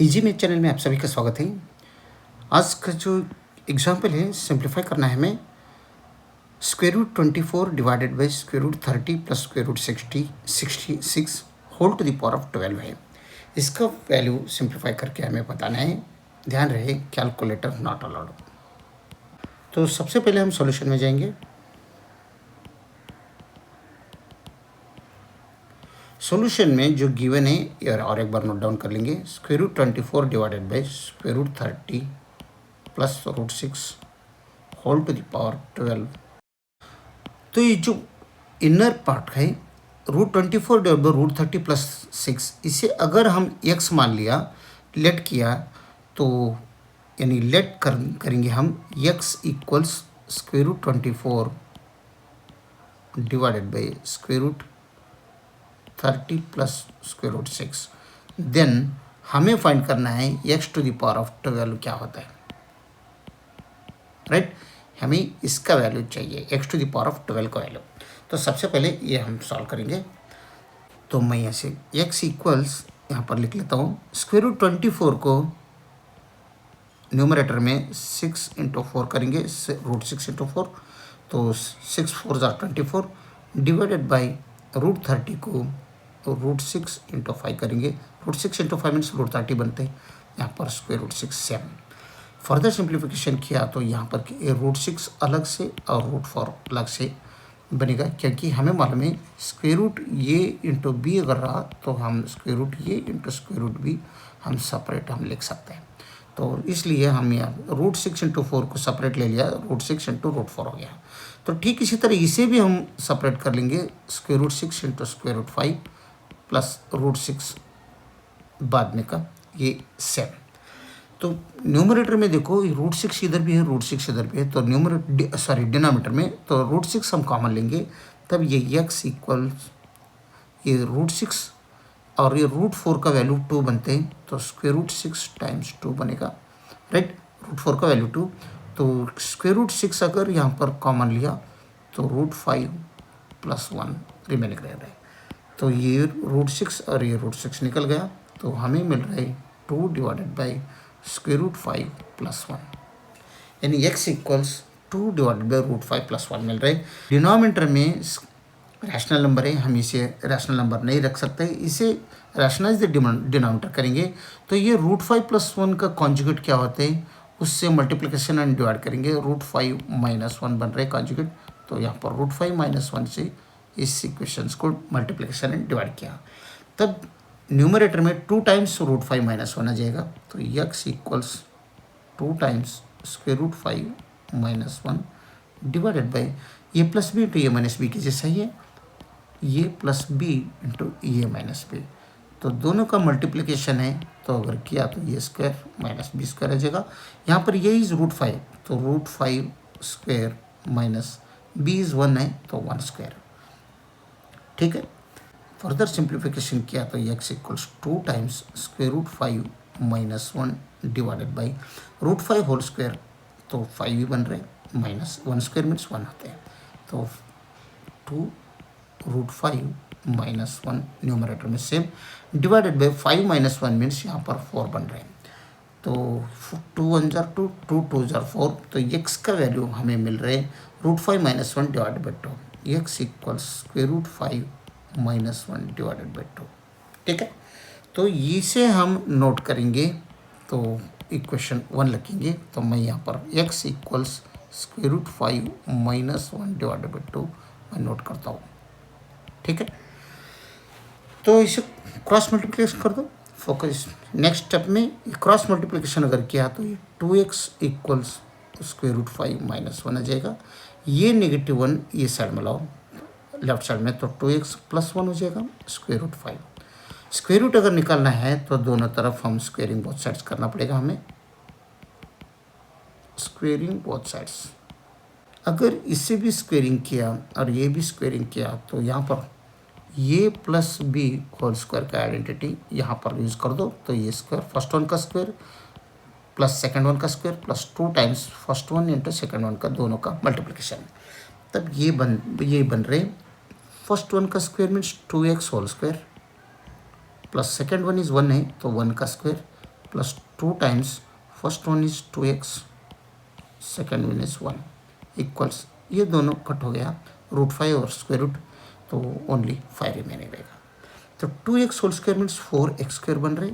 Easy meth channel में आप सभी का स्वागत है। आज का जो एग्जाम्पल है सिंप्लीफाई करना है हमें। Square root 24 divided by square root 30 plus square root 66 whole to the power of 12 है। इसका वैल्यू सिंप्लीफाई करके हमें बताना है। ध्यान रहे कैलकुलेटर नॉट अलाउड। तो सबसे पहले हम सॉल्यूशन में जाएंगे। सॉल्यूशन में जो गिवन है यार और एक बार नोट डाउन कर लेंगे। Square root 24 divided by square root 30 plus root 6 whole to the power 12। तो ये जो इनर पार्ट है root 24 divide by root 30 plus 6, इसे अगर हम x मान लिया, लेट किया, तो यानी लेट करेंगे हम x equals square root 24 divided by square root 30 plus square root 6। Then हमें फाइंड करना है x to the power of 12 क्या होता है, राइट। हमें इसका वैल्यू चाहिए x to the power of 12 का वैल्यू। तो सबसे पहले ये हम सॉल्व करेंगे। तो मैं यहाँ से x इक्वल्स यहाँ पर लिख लेता हूँ। स्क्वायर रूट 24 को न्यूमरेटर में 6 इंटू 4 करेंगे, रूट 6 इंटू 4, तो 6 4 जार 24 डिवाइडेड बाई रूट 30 को रूट 6 इंटू 5 करेंगे। रूट 6 इंटू 5 मीन्स रूट 30 बनते हैं। यहाँ पर स्क्वायर रूट 6 7। फर्दर सिंप्लीफिकेशन किया तो यहाँ पर रूट 6 अलग से और रूट 4 अलग से बनेगा, क्योंकि हमें मालूम है स्क्वायर रूट ये इंटू बी अगर रहा तो हम स्क्वायर रूट ये इंटू स्क्वायर रूट बी हम सेपरेट हम लिख सकते हैं। तो इसलिए हम यहाँ रूट 6 इंटू 4 को सेपरेट ले लिया, रूट 6 इंटू रूट 4 हो गया। तो ठीक इसी तरह इसे भी हम सेपरेट कर लेंगे, square root 6 into square root 5 plus root 6 बाद में का ये 7। तो न्यूमरेटर में देखो रूट 6 इधर भी है, रूट 6 इधर भी है, तो डिनोमिनेटर में तो रूट 6 हम कॉमन लेंगे, तब ये x इक्वल्स ये रूट 6 और ये रूट 4 का वैल्यू 2 बनते हैं, तो स्क्वायर रूट 6 टाइम्स 2 बनेगा, राइट। रूट 4 का वैल्यू 2, तो स्क्वायर रूट 6 अगर यहाँ पर कॉमन लिया तो रूट 5 प्लस 1 रिमेनिंग रह रहा है। तो ये रूट 6 और ये रूट 6 निकल गया, तो हमें मिल रहा है 2 divided by square root 5 plus 1, यानी x equals 2 divided by root 5 plus 1 मिल रहा है। डिनोमिनेटर में रैशनल नंबर है, हम इसे रैशनल नंबर नहीं रख सकते, इसे रैशनलाइज द डिनोमिनेटर करेंगे। तो ये रूट 5 प्लस 1 का कॉन्जुगेट क्या होते हैं, उससे मल्टीप्लिकेशन एंड डिवाइड करेंगे। रूट 5 माइनस 1 बन रहे कॉन्जुगेट, तो यहाँ पर रूट 5 माइनस 1 से इस इक्वेशंस को मल्टीप्लिकेशन एंड डिवाइड किया, तब न्यूमरेटर में 2 टाइम्स रूट 5 माइनस 1 आ जाएगा। तो x equals 2 times square root 5 minus 1 divided by ये प्लस बी इंटू ये माइनस बी के जैसा ही है, ये प्लस बी इंटू ये माइनस बी, तो दोनों का मल्टीप्लिकेशन है, तो अगर किया तो ये स्क्वायर माइनस बी स्क्वायर आ जाएगा। यहाँ पर ये इज रूट 5, तो root 5 square minus B is 1 है, तो 1 स्क्वायर, ठीक है। फर्दर सिंप्लीफिकेशन किया तो x equals 2 times square root 5 minus 1 divided by root 5 whole square, तो 5 ही बन रहे, माइनस 1 स्क्वायर मीन्स 1 होते हैं, तो 2 रूट 5 माइनस 1 न्यूमरेटर में same divided by 5 minus 1 means यहाँ पर 4 बन रहे हैं, तो 2 1 जार 2, 2 2 जार 4, तो x का वैल्यू हमें मिल रहे root 5 minus 1 divided by 2, x equals square root 5 minus 1 divided by 2, ठीक है। तो इसे हम नोट करेंगे, तो इक्वेशन 1 लिखेंगे, तो मैं यहाँ पर x equals square root 5 minus 1 divided by 2 मैं नोट करता हूँ, ठीक है। तो इसे क्रॉस मल्टीप्लिकेशन कर दो। फोकस नेक्स्ट स्टेप में क्रॉस मल्टीप्लिकेशन अगर किया तो ये 2x equals square root 5 minus 1 आ जाएगा। ये नेगेटिव 1 ये साइड में लाओ लेफ्ट साइड में, तो 2x प्लस 1 हो जाएगा स्क्वायर रूट 5। स्क्वायर रूट अगर निकालना है तो दोनों तरफ हम स्क्वेयरिंग बोथ साइड्स करना पड़ेगा हमें, स्क्वेयरिंग बोथ साइड्स। अगर इससे भी स्क्वेयरिंग किया और ये भी स्क्वेयरिंग किया तो यहाँ पर ये प्लस बी होल स्क्वायर का आइडेंटिटी यहाँ पर यूज़ कर दो, तो ये स्क्वायर फर्स्ट वन का स्क्वायर प्लस सेकंड वन का square plus 2 times first one into second one का दोनों का मल्टीप्लिकेशन, तब ये बन रहे फर्स्ट वन का square means 2x whole square plus second one is 1 है, तो 1 का square plus 2 times first one is 2x, second one is 1 equals, ये दोनों कट हो गया √5 और स्क्वायर रूट, तो ओनली 5 रिमेनिंग रहेगा। तो 2x whole square means 4x square बन रहे,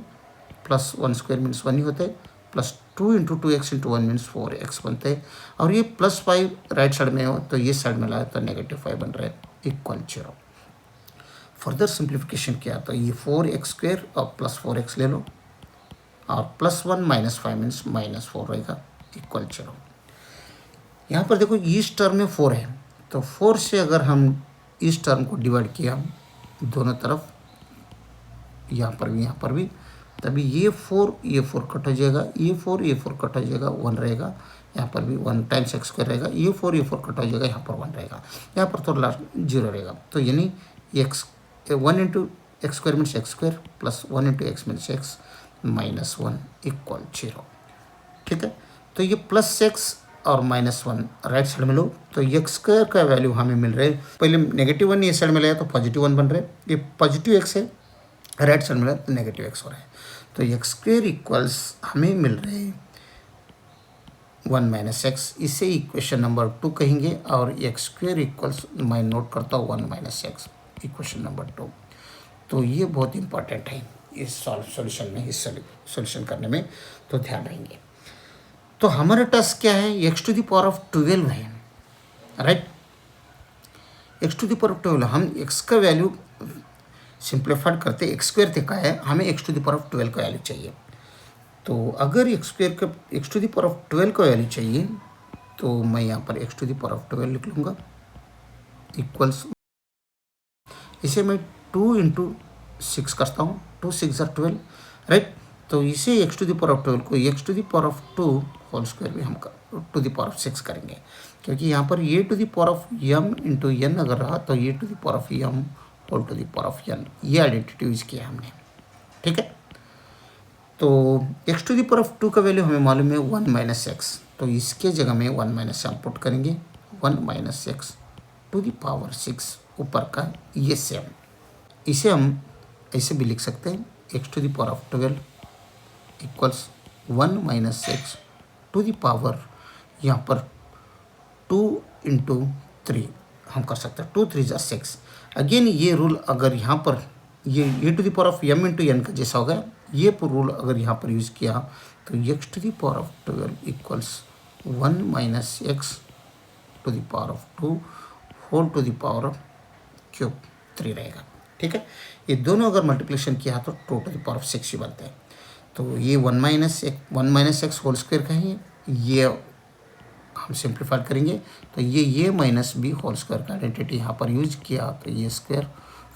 प्लस 1 स्क्वायर मीन्स 1 ही होता है, plus 2 into 2x into 1 means 4x बनते हैं। और ये प्लस 5 राइट साइड में हो तो ये साइड में लाए तो -5 बन रहा है इक्वल 0। फर्दर सिंप्लीफिकेशन किया तो ये 4x स्क्वायर और प्लस 4x ले लो, और प्लस 1 माइनस 5 मीन्स -4 रहेगा इक्वल 0। यहाँ पर देखो इस टर्म में 4 है, तो 4 से अगर हम इस टर्म को डिवाइड किया दोनों तरफ, यहाँ पर भी, तभी ये 4 कट हो जाएगा, ये 4 कट हो जाएगा, 1 रहेगा, यहाँ पर भी 1 टाइम्स x स्क्वायर रहेगा, ये 4 कट हो जाएगा, यहाँ पर 1 रहेगा, यहाँ पर तो लास्ट 0 रहेगा। तो यानी x 1 into x square means x square plus 1 into x means x minus 1 equal 0। ठीक है, तो ये प्लस x और -1 राइट साइड में लो, तो x स्क्वायर का वैल्यू हमें मिल रहा है, पहले -1 ये साइड में लाया तो +1 बन रहे, ये पॉजिटिव x है, राइट साइड में लाया तो -x हो रहा है, तो x स्क्वायर इक्वल्स हमें मिल रहे 1 - x, इसे इक्वेशन नंबर 2 कहेंगे, और x स्क्वायर इक्वल्स मैं नोट करता हूँ 1 - x इक्वेशन नंबर 2। तो ये बहुत इंपॉर्टेंट है इस सॉल्यूशन में, इस सॉल्यूशन करने में, तो ध्यान रहेंगे। तो हमारा टास्क क्या है, x⁻12 है, राइट, x⁻12 हम x का वैल्यू सिंप्लीफाइड करते x स्क्वायर तक का है, हमें x⁻12 का वैल्यू चाहिए। तो अगर x² का x⁻12 का वैल्यू चाहिए तो मैं यहाँ पर x⁻12 लिख लूँगा इक्वल्स, इसे मैं 2 इंटू 6 करता हूँ, 2 6 = 12, राइट। तो इसे x⁻12 को x⁻2 होल स्क्वायर भी हम (2⁶) करेंगे, क्योंकि यहाँ पर a⁻m इंटू n अगर रहा तो a⁻m होल (n), ये आइडेंटिटी यूज किया हमने। ठीक है, तो x⁻2 का वैल्यू हमें मालूम है 1 - x, तो इसके जगह में 1 - हम पुट करेंगे, 1 - x⁻6 ऊपर का ये सेम, इसे हम ऐसे भी लिख सकते हैं x⁻12 इक्वल्स 1 - x⁻, यहाँ पर 2 इंटू 3 हम कर सकते हैं, 2 3 = 6। अगेन ये रूल अगर यहाँ पर ये a⁻m इंटू n का जैसा होगा, ये रूल अगर यहाँ पर यूज़ किया तो x⁻12 इक्वल्स 1 - x⁻2 होल (3) रहेगा। ठीक है, ये दोनों अगर मल्टीप्लिकेशन किया तो 2⁻6 ही बनते हैं। तो ये 1 - x होल स्क्वायर का है, ये हम सिंप्लीफाई करेंगे तो ये माइनस b होल स्क्वायर का आइडेंटिटी यहाँ पर यूज किया, तो ये स्क्वायर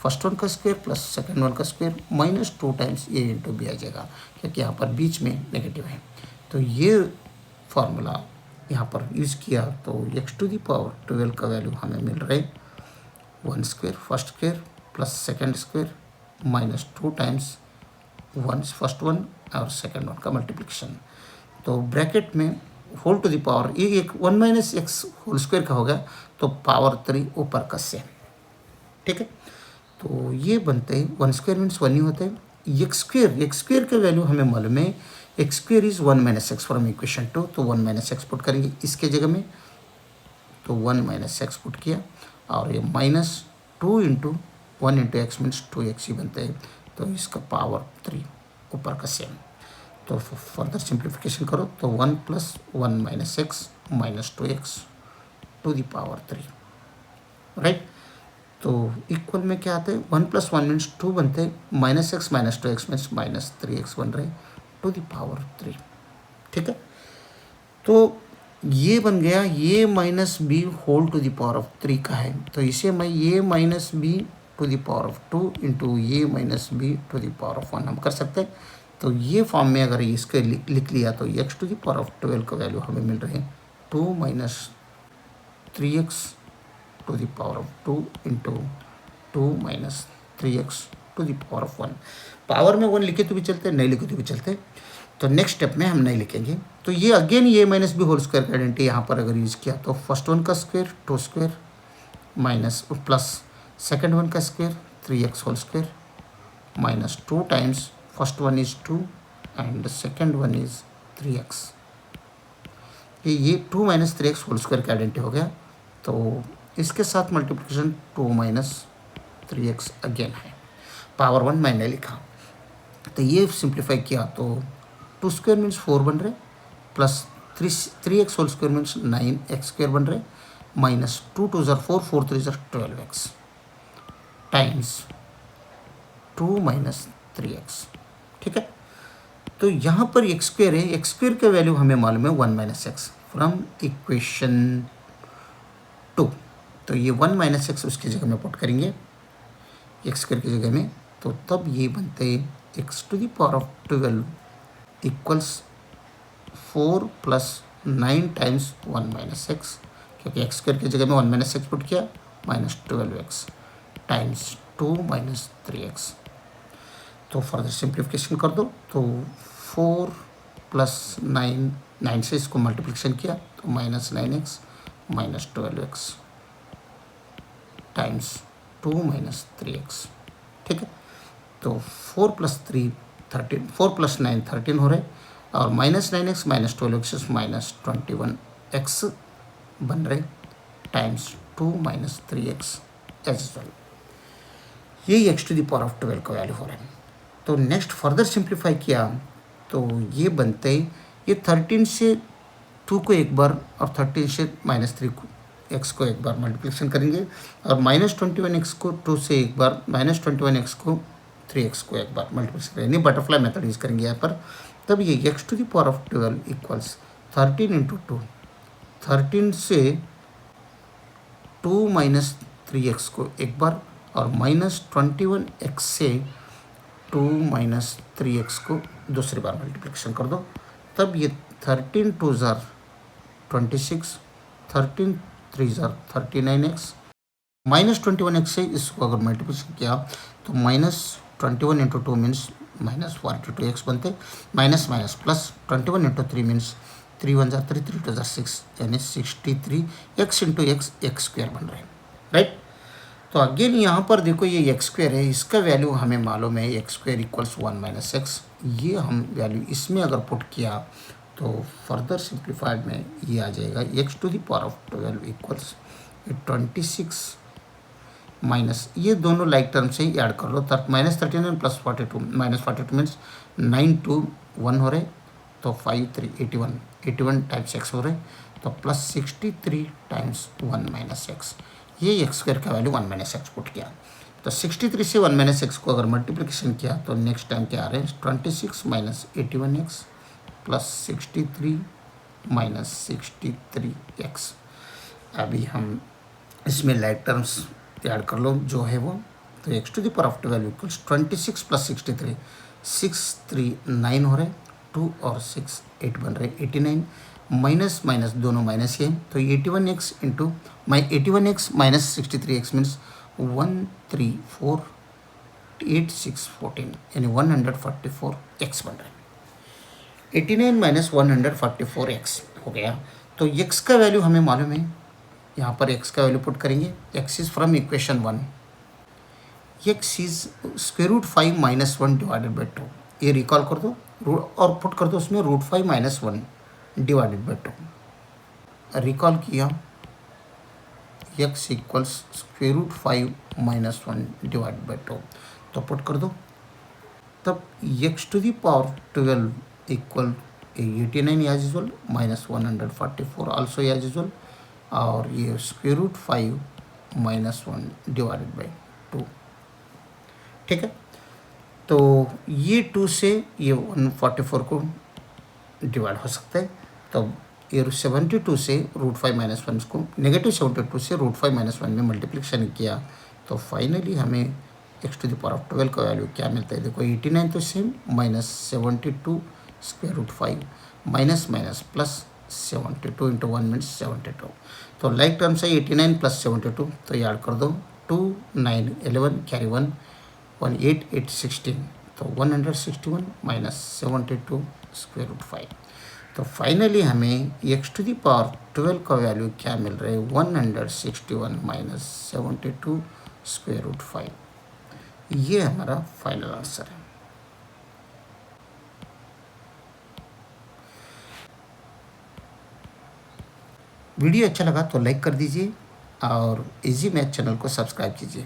फर्स्ट वन का स्क्वायर प्लस सेकेंड वन का square -2 times a into b आ जाएगा, क्योंकि यहाँ पर बीच में नेगेटिव है। तो ये फार्मूला यहाँ पर यूज़ किया तो x⁻12 का वैल्यू हमें मिल रहा है 1 square first square plus second square -2 times 1 first one और सेकेंड वन का मल्टीप्लिकेशन। तो ब्रैकेट में होल टू द पावर ये एक 1 - x होल स्क्वायर का हो गया, तो पावर 3 ऊपर का सेम। ठीक है, तो ये बनते हैं 1 स्क्वायर मीन्स 1 ही होते हैं, x स्क्वायर का वैल्यू हमें मालूम है, x square is 1 - x from equation 2, तो 1 - x पुट करेंगे इसके जगह में, तो 1 - x पुट किया, और ये -2 into 1 into x means 2x ही बनते हैं, तो इसका पावर 3 ऊपर का सेम। तो फर्दर सिंप्लीफिकेशन करो तो 1 + 1 - x -2x to the power 3, right. तो इक्वल में क्या आते हैं, 1 + 1 मीन्स 2 बनते हैं, -x -2x मीन्स -3x बन रहे टू द पावर 3। ठीक है, तो ये बन गया a - b whole to the power 3 का है, तो इसे मैं a - b to the power 2 into a - b to the power 1 हम कर सकते हैं। तो ये फॉर्म में अगर इसके लिख लिया तो x⁻12 का वैल्यू हमें मिल रहे हैं 2 - 3x to the power 2 into 2 - 3x to the power 1। Power में 1 लिखे तो भी चलते, नहीं लिखे तो भी चलते, तो नेक्स्ट स्टेप में हम नहीं लिखेंगे। तो ये again a - b whole square का आइडेंटिटी यहाँ पर अगर यूज़ किया तो फर्स्ट वन का square 2 square minus plus second one का square 3x whole square -2 times first one is 2 and second one is 3x। ये 2 माइनस 3x होल स्क्वायर का आइडेंटिटी हो गया। तो इसके साथ मल्टीप्लिकेशन 2 माइनस 3x अगेन है, पावर 1 मैंने लिखा। तो ये सिंप्लीफाई किया तो 2 स्क्वायर मीन्स 4 बन रहे, plus 3x whole square means 9x square बन रहे, माइनस 2 2 ज़र 4 4 3 ज़र 12x टाइम्स 2 माइनस 3x। ठीक है, तो यहाँ पर एक्स स्क्वायर है, एक्स स्क्वायर का वैल्यू हमें मालूम है 1 माइनस एक्स फ्रॉम इक्वेशन 2। तो ये 1 माइनस एक्स उसकी जगह में पुट करेंगे एक्स स्क्वायर की जगह में, तो तब ये बनते x to the power of 12 equals 4 plus 9 times 1 minus x, क्योंकि एक्स स्क्वायर की जगह में 1 माइनस एक्स पुट किया, minus 12x times 2 minus 3x। तो फर्दर सिंप्लीफिकेशन कर दो, तो 4 प्लस 9, 9 से इसको मल्टीप्लिकेशन किया तो minus 9x minus 12x times 2 minus 3x। ठीक है, तो 4 प्लस 3 13, 4 प्लस 9 13 हो रहे, और minus 9x minus 12x minus 21x बन रहे times 2 minus 3x as well. यही x to the power of 12 का वैल्यू हो रहा है। तो नेक्स्ट फर्दर सिंप्लीफाई किया तो ये बनते ही, ये 13 से 2 को एक बार और 13 से माइनस 3 को एक्स को एक बार मल्टीप्लिकेशन करेंगे, और माइनस 21x को 2 से एक बार, माइनस 21x को 3x को एक बार मल्टीप्लिकेशन करेंगे, बटरफ्लाई मेथड यूज करेंगे यहाँ पर। तब ये x to the power of 12 equals 13 into 2, 13 से 2 माइनस 3x को एक बार, और माइनस 21x से 2 माइनस 3x को दूसरी बार मल्टीप्लिकेशन कर दो। तब ये 13 2 ज़ार 26, 13 3 ज़ार 39x, माइनस 21x से इसको अगर मल्टीप्लिकेशन किया तो minus 21 into 2 means minus 42x बनते, minus minus plus 21 into 3 means 3 1 ज़ार 3 3 2 ज़ार 6, यानी 63x इंटू एक्स स्क्वायर बन रहे हैं, राइट। तो अगेन यहाँ पर देखो ये एक्स स्क्वायर है, इसका वैल्यू हमें मालूम है x square equals 1 minus x. ये हम वैल्यू इसमें अगर पुट किया तो फर्दर सिंप्लीफाइड में ये आ जाएगा x to the power of 12 equals 26 minus, ये दोनों लाइक टर्म से ही ऐड कर लो, माइनस 39 प्लस 42 माइनस 42 मीन्स 9 2 1 हो रहे, तो 5 3 81, 81 टाइम्स एक्स हो रहे, तो प्लस 63 टाइम्स 1 माइनस एक्स। ये एक्स स्क्वायर का वैल्यू 1 माइनस एक्स पुट किया, तो 63 से 1 माइनस एक्स को अगर मल्टीप्लिकेशन किया तो नेक्स्ट टाइम क्या आ रहे हैं 26 minus 81x plus 63 minus 63x। अभी हम इसमें लाइक टर्म्स ऐड कर लो जो है वो, तो x to the power of 12 equals 26 plus 63 6 3 9 हो रहे, 2 और 6 8 बन रहे 89, माइनस माइनस दोनों माइनस ही है, तो 81x into 81x minus 63x means 134 8 6 14, यानी 144x बन रहा है। 89 माइनस 144x हो गया। तो x का वैल्यू हमें मालूम है, यहाँ पर x का वैल्यू पुट करेंगे, x is from equation 1, x is square root 5 minus 1 divided by 2, ये रिकॉल कर दो और पुट कर दो उसमें root 5 minus 1 divided by 2, recall किया x equals square root 5 minus 1 divided by 2, तो पुट कर दो, तब x to the power 12 equal 89 as usual minus 144 also as usual, और ये square root 5 minus 1 divided by 2। ठीक है, तो ये 2 से ये 144 को डिवाइड हो सकता है, तो ये 72 से रूट 5 माइनस 1 को, नेगेटिव 72 से रूट 5 माइनस 1 में मल्टीप्लिकेशन किया, तो फाइनली हमें x to the power of 12 का वैल्यू क्या मिलता है, देखो 89 तो same, minus 72 square root 5 minus minus plus 72 into 1 means 72, तो लाइक टर्म्स है 89 प्लस 72, तो याद कर दो 2 9 11 कैरी 1 1 8 8 16, तो 161 माइनस 72 स्क्वायर रूट 5। तो फाइनली हमें एक्स टू द पावर 12 का वैल्यू क्या मिल रहा है 161 माइनस 72 स्क्वायर रूट 5। ये हमारा फाइनल आंसर है। वीडियो अच्छा लगा तो लाइक कर दीजिए और इजी मैथ चैनल को सब्सक्राइब कीजिए।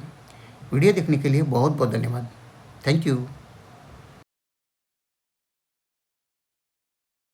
वीडियो देखने के लिए बहुत बहुत धन्यवाद। Thank you.